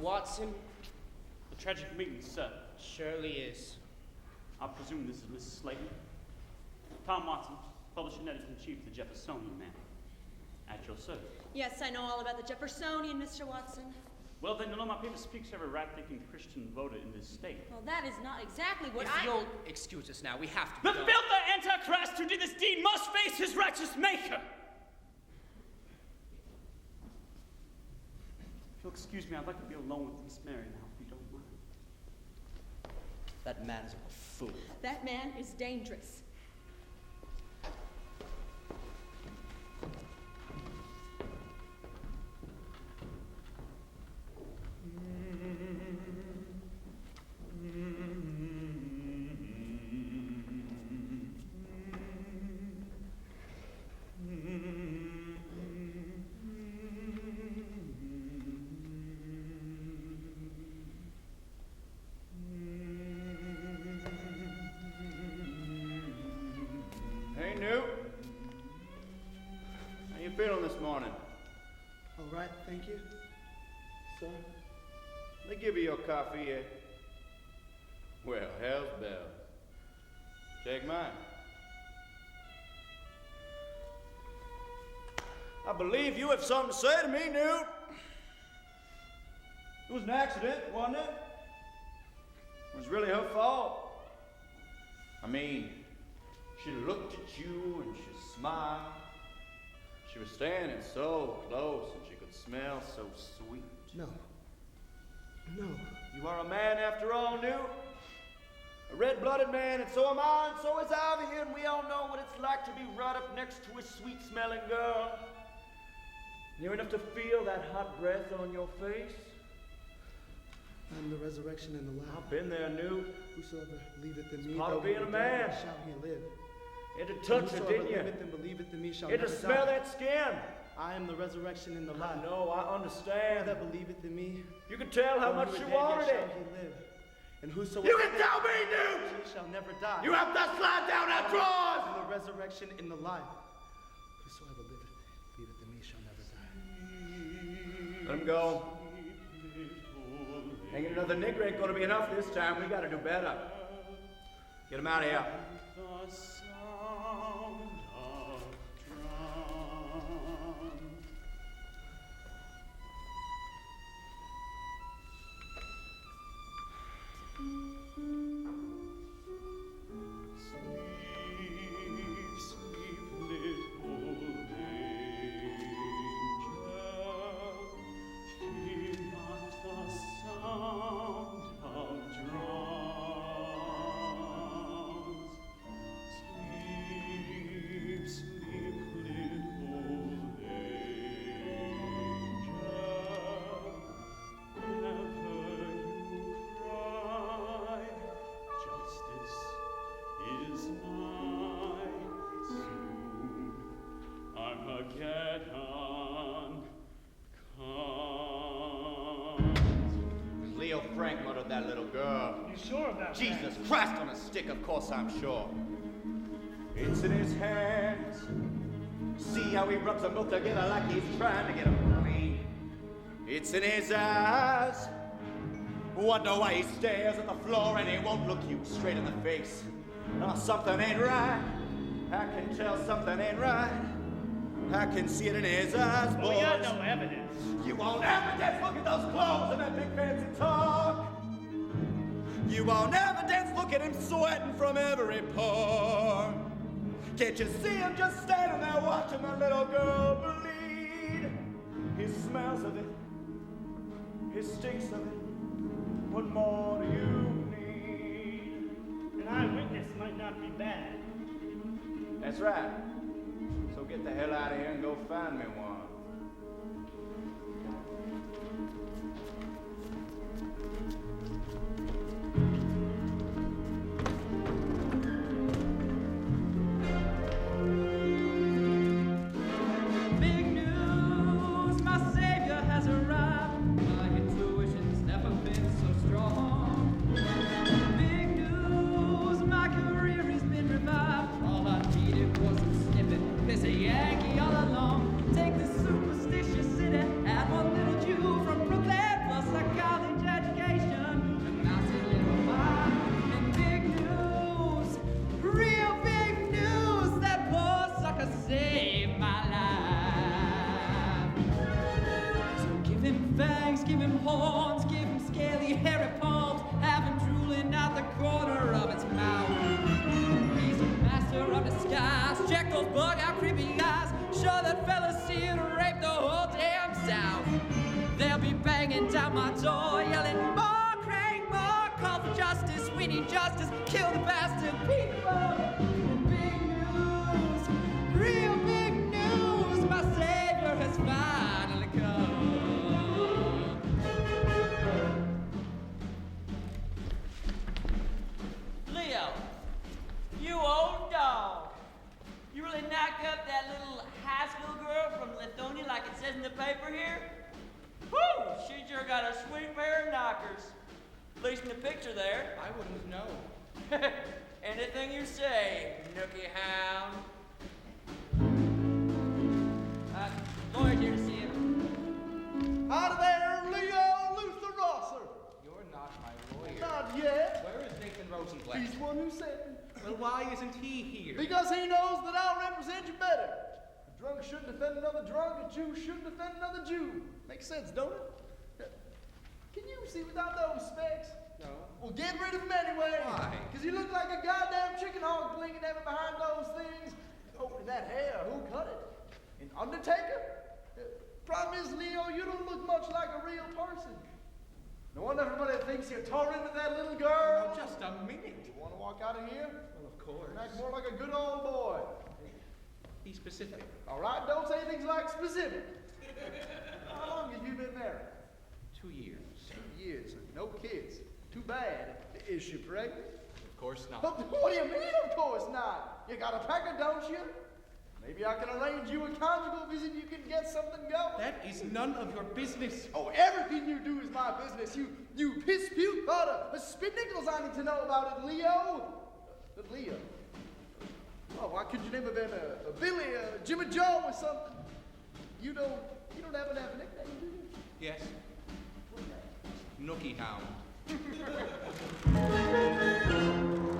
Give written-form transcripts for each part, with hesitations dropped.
Watson? A tragic meeting, sir. Surely is. I presume this is Mrs. Slayton. Tom Watson, publisher editor-in-chief of the Jeffersonian Man. At your service. Yes, I know all about the Jeffersonian, Mr. Watson. Well, then, you know, my paper speaks to every right-thinking Christian voter in this state. Well, that is not exactly what If you'll excuse us now, we have to. The filthy Antichrist who did this deed must face his righteous maker! If you'll excuse me, I'd like to be alone with Miss Mary now, if you don't mind. That man's a fool. That man is dangerous. Hey, Newt. How you feeling this morning? All right, thank you. Sir? Let me give you your coffee here. Well, hell's bells. Take mine. I believe you have something to say to me, Newt. It was an accident, wasn't it? It was really her fault. I mean, she looked at you and she smiled. She was standing so close and she could smell so sweet. No. No. You are a man after all, Newt. A red-blooded man, and so am I, and so is Ivy, and we all know what it's like to be right up next to a sweet-smelling girl. Near enough to feel that hot breath on your face. I'm the resurrection and the life. I've been there, Newt. Whosoever believeth in me, part though of he being a were man. dead, shall he live. It to touch her, Whosoever didn't you? liveth and believeth in me shall It to never smell die. that skin. I am the resurrection and the life. I know, I He understand. that believeth in me, You can tell how though much he you were dead, wanted yet it. shall he live. And whosoever You can tell me, Newt! he shall never die. You have to slide down that drawers! I am the resurrection and the life. Whosoever believeth in me shall never die. Let him go. Hanging another nigger ain't gonna be enough this time. We gotta do better. Get him out of here. The sound of drums. Sleep, sleep, little angel. Hear not the sound of drums. Sleep, sleep, little angel. Never you cry. Justice is nigh. Soon Armageddon comes. Leo Frank murdered that little girl. You sure of that? Jesus Christ on a stick, of course I'm sure. It's in his hands. See how he rubs them both together like he's trying to get them clean. It's in his eyes. Wonder why he stares at the floor and he won't look you straight in the face. Oh, something ain't right. I can tell something ain't right. I can see it in his eyes, boys. Well, we got no evidence. You won't evidence look at those clothes and that big fancy talk. You won't evidence look at him sweating from every pore. Can't you see him just standing there watching that little girl bleed? He smells of it. He stinks of it. What more do you need? An eyewitness might not be bad. That's right. So get the hell out of here and go find me one. Big news, my savior has arrived. My intuition's never been so strong. Big news, my career has been revived. All I needed was a snippet. There's a Yankee all along. Take this. check those bug-out creepy eyes. Sure that fellas see it rape the whole damn South. They'll be banging down my door, yelling, more Craig, more, call for justice, we need justice, kill the bastard people. Big news, real big news, my savior has finally come. Leo, you old dog. You really knocked up that little high school girl from Lithonia like it says in the paper here? Whew, she sure got a sweet pair of knockers. At least in the picture there. I wouldn't know. Anything you say, Nookie Hound. Lawyer's here to see you. Howdy there, Leo Luther Rosser. You're not my lawyer. Not yet. Where is Nathan Rosenblatt? He's the one who sent me. Well, why isn't he here? Because he knows that I'll represent you better. A drunk shouldn't offend another drunk, a Jew shouldn't offend another Jew. Makes sense, don't it? Can you see without those specs? No. Well, get rid of them anyway. Why? Because you look like a goddamn chicken hog blinking ever behind those things. Oh, and that hair, who cut it? An Undertaker? Problem is, Leo, you don't look much like a real person. No wonder everybody thinks you're tore into that little girl. Now, just a minute. You want to walk out of here? Well, of course. And act more like a good old boy. Be specific. All right, don't say things like specific. How long have you been married? 2 years. 2 years. No kids. Too bad. Is she pregnant? Of course not. But what do you mean, of course not? You got a pecker, don't you? Maybe I can arrange you a conjugal visit. You can get something going. That is none of your business. Oh, everything you do is my business. You piss puke butter. Spit nickels I need to know about it, Leo. Leo. Oh, why couldn't your name have been a Billy, a Jimmy Joe, or something? You don't happen to have a nickname, do you? Yes. Nookie Hound.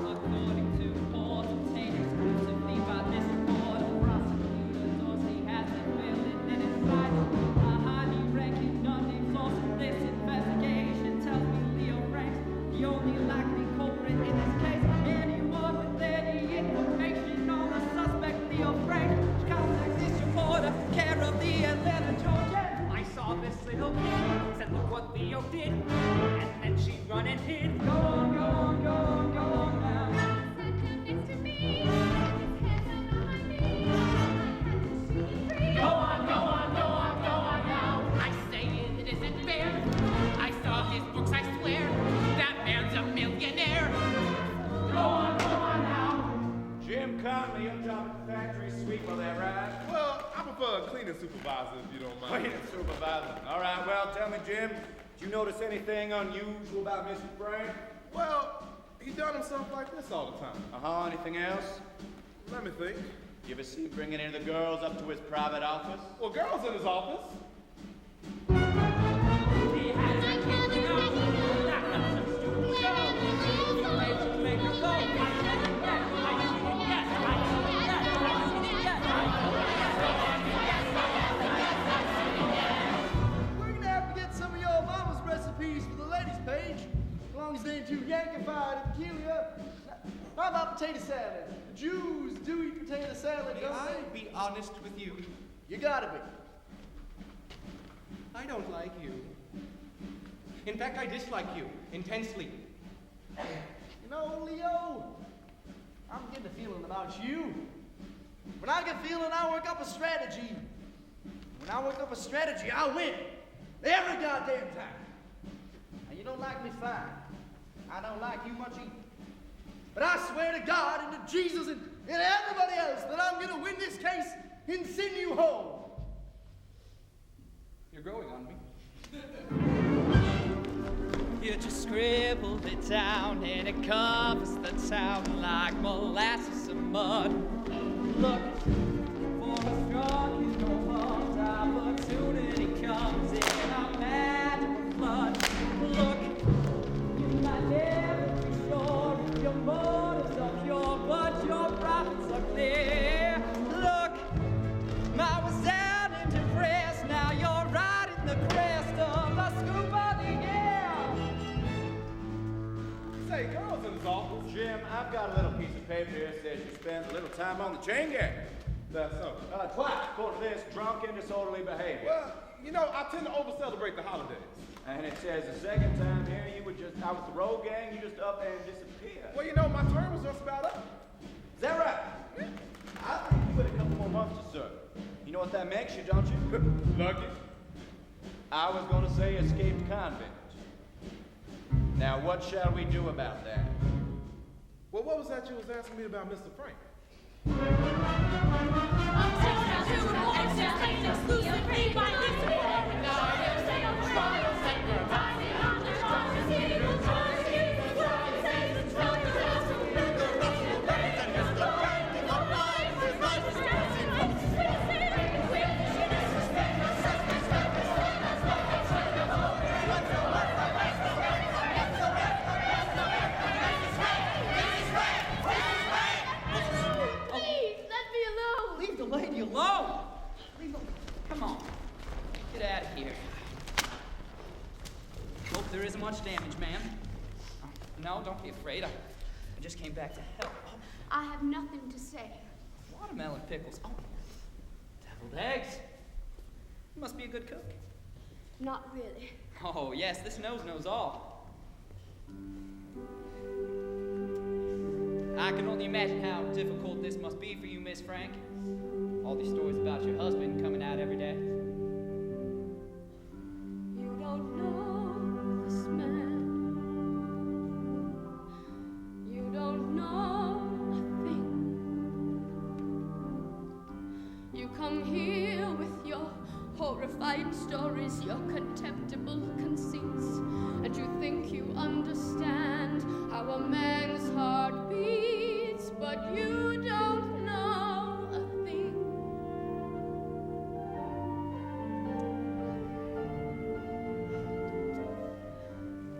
According to reports obtained exclusively by this reporter, prosecutor Dorsey has admitted that in fact a highly ranking unnamed source of this investigation tells me Leo Franks, the only likely culprit in this case. Anyone with any information on the suspect, Leo Franks, contact this reporter, care of the Atlanta Georgia. I saw this little kid, said look what Leo did, and then she run and hid. Go on, go on, go on, go on now. Go on, go on, go on, go on now. I say it isn't fair. I saw his books, I swear. That man's a millionaire. Go on now. Jim Conley, your job at the factory sweeper there, right? Well, I prefer a cleaning supervisor if you don't mind. Cleaning supervisor. All right, well, tell me, Jim, did you notice anything unusual about Mr. Frank? Well, he done himself like this all the time. Uh-huh, anything else? Let me think. You ever see him bringing any of the girls up to his private office? Well, girls in his office. He has a kid to go. Knock up some stupid show. You made to make her go. I said it, yes. I said it, yes. I said it, yes. I said it, yes. I said it, yes. We're gonna have to get some of your mama's recipes for the ladies' page. As long as they ain't too yankified and peculiar. How about potato salad? Jews do eat potato salad, May don't I they? be honest with you? You gotta be. I don't like you. In fact, I dislike you intensely. You know, Leo, I'm getting a feeling about you. When I get feeling, I work up a strategy. When I work up a strategy, I win. Every goddamn time. Now, you don't like me, fine. I don't like you much either. But I swear to God and to Jesus and everybody else that I'm gonna win this case and send you home. You're growing on me. You just scribbled it down and it covers the town like molasses and mud. Look for a strong, you know, hard opportunity comes in a magical flood. Look, you might never be sure if your motives are pure, but your profits are clear. Look, I was down and depressed, now you're riding the crest of the scoop of the year. Say, girls in his office. Jim, I've got a little piece of paper here that says you spend spent a little time on the chain gang. That's so. Twice, according to this, drunk and disorderly behavior. Well, you know, I tend to over-celebrate the holidays. And it says the second time here, you were just out with the road gang, you just up and disappeared. Well, you know, my term was just about up. Is that right? Yeah. I think you got a couple more months to serve. You know what that makes you, don't you? Lucky. I was gonna say escaped convict. Now, what shall we do about that? Well, what was that you was asking me about Mr. Frank? Please, let me alone. Leave the lady alone. Come on. Get out of here. Hope there isn't much damage, ma'am. Oh, no, don't be afraid. I just came back to help. Oh, I have nothing to say. watermelon pickles. Oh, deviled eggs. You must be a good cook. Not really. Oh, yes, this nose knows all. I can only imagine how difficult this must be for you, Miss Frank. All these stories about your husband coming out every day. You don't know this man. You don't know a thing. You come here with your horrifying stories, your contemptible conceits, and you think you understand how a man's heart beats, but you don't know a thing.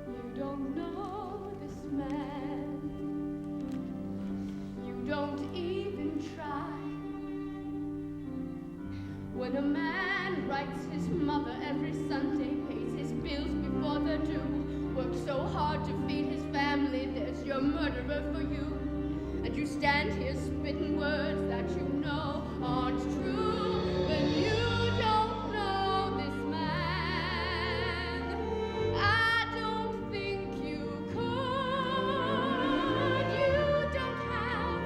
You don't know this man. You don't even try. When a man writes his mother every Sunday, pays his bills before they're due, works so hard to feed his family, there's your murderer for you. And you stand here spitting words that you know aren't true, but you don't know this man. I don't think you could. You don't have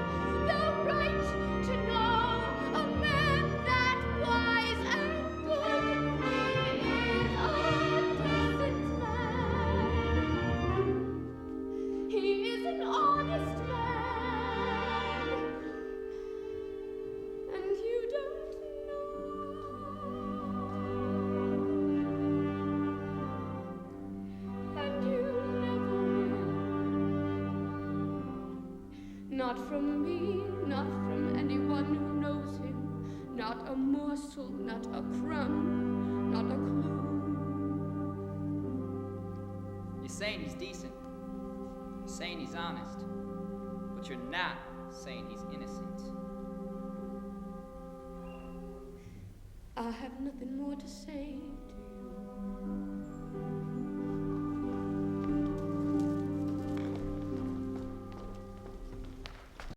the right to know a man that wise and good. He is a decent man. He is an honest man. And you don't know. And you never will. Not from me, not from anyone who knows him. Not a morsel, not a crumb, not a clue. You're saying he's decent. You're saying he's honest. But you're not saying he's innocent. I have nothing more to say.